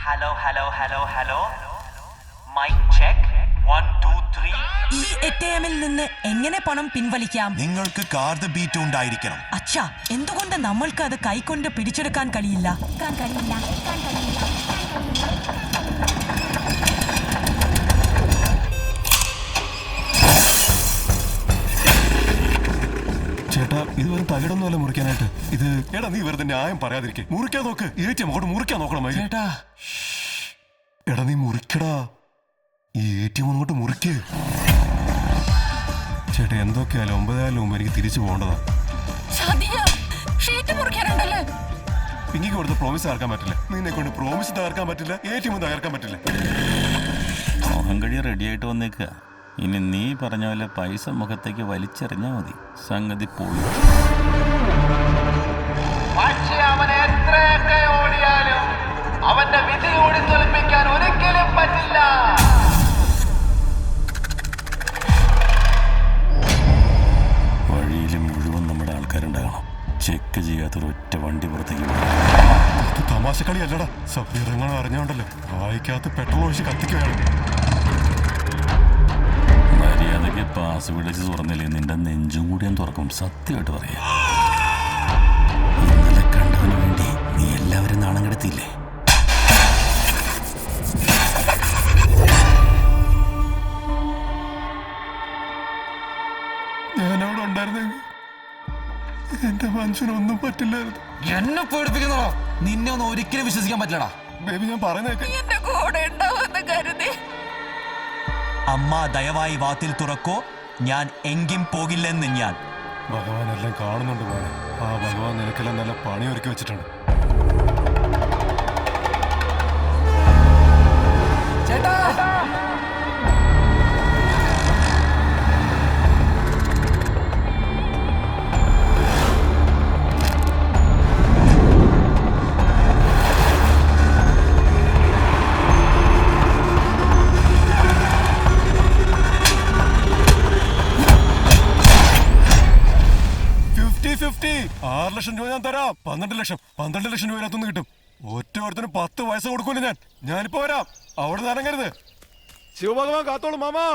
Hello hello hello hello mic check 1 2 3. ഈ ATM-ൽ നിന്ന് എങ്ങനെ പണം പിൻവലിക്കാം? നിങ്ങൾക്ക് കാർഡ് ബീറ്റ് ഉണ്ടായിരിക്കണം. അച്ഛാ, എന്തുകൊണ്ട് നമ്മൾക്ക് അത് കൈകൊണ്ട് പിടിച്ചെടുക്കാൻ കഴിയില്ല? ചേട്ടാ, ഇത് വെറും തകിടൊന്നുമല്ല മുറിക്കാനായിട്ട്. ഇത് എടാ, നീ വെറുതെ ന്യായം പറയാതിരിക്കെ. മുറിക്കാൻ നോക്ക്. ATM അങ്ങോട്ട് മുറിക്കാൻ നോക്കണം. ചേട്ടാ, എടാ നീ മുറിക്കടാ. ഈ ATM അങ്ങോട്ട് മുറിക്ക്. ചേട്ടാ, എന്തൊക്കെയാലും 9,000 മുമ്പ് എനിക്ക് തിരിച്ചു പോകേണ്ടതാ. പിങ്കിക്ക് കൊടുത്ത പ്രോമിസ് തകർക്കാൻ പറ്റില്ല. നിന്നെ കൊണ്ട് പ്രോമിസ് തകർക്കാൻ പറ്റില്ല. ATM തകർക്കാൻ പറ്റില്ല. മോഹൻ കഴി റെഡി ആയിട്ട് വന്നേക്കുക. ഇനി നീ പറഞ്ഞ പോലെ പൈസ മുഖത്തേക്ക് വലിച്ചെറിഞ്ഞാൽ മതി, സംഗതി പോയി. പക്ഷേ അവൻ എത്രയൊക്കെ ഓടിയാലും അവന്റെ വിധി ഓടി തോൽപ്പിക്കാൻ ഒരിക്കലും പറ്റില്ല. വഴിയിൽ മുഴുവൻ നമ്മുടെ ആൾക്കാരുണ്ടാകണം. ചെക്ക് ചെയ്യാത്തൊരു ഒറ്റ വണ്ടി പുറത്തേക്ക് ഇത് തമാശക്കളി അല്ലടാ. സഭ്യങ്ങൾ അറിഞ്ഞോണ്ടല്ലോ വായിക്കാത്ത പെട്രോൾ ഒഴിച്ച് കത്തിക്കുകയാണ്. മര്യാദയ്ക്ക് പാസ് വിളിച്ച് തുറന്നില്ലേ നിന്റെ നെഞ്ചും കൂടി ഞാൻ തുറക്കും. സത്യമായിട്ട് പറയാം, ഇന്നലെ കണ്ടതിന് വേണ്ടി നീ എല്ലാവരും നാണം കെടുത്തിയില്ലേ? ഞാനവിടെ ഉണ്ടായിരുന്നെങ്കിൽ എന്റെ മനസ്സിനൊന്നും പറ്റില്ലായിരുന്നു. എന്നെ പേടിപ്പിക്കുന്നോ? നിന്നെ ഒന്നും ഒരിക്കലും വിശ്വസിക്കാൻ പറ്റില്ലടാ. ബേബി, ഞാൻ പറയുന്നേക്കെ. എന്റെ കൂടെ ഉണ്ടാവുമെന്ന് കരുതി. അമ്മ ദയവായി വാതിൽ തുറക്കോ. ഞാൻ എങ്കും പോകില്ലെന്ന് ഞാൻ. ഭഗവാൻ എല്ലാം കാണുന്നുണ്ട് പോലെ. ആ ഭഗവാൻ നിനക്കെല്ലാം നല്ല പണി ഒരുക്കി വെച്ചിട്ടുണ്ട്. ചേട്ടാ, 50-50. 6 ലക്ഷം രൂപ ഞാൻ തരാം. 12 ലക്ഷം. 12 ലക്ഷം രൂപ ഇതിനകത്തുനിന്ന് കിട്ടും. ഒറ്റ ഒരുത്തിന് 10 പൈസ കൊടുക്കൂല. ഞാനിപ്പോ വരാം. അവിടെ നിന്ന് ഇറങ്ങരുത്. ശിവഭഗവാൻ കാത്തോളൂ മാമാ.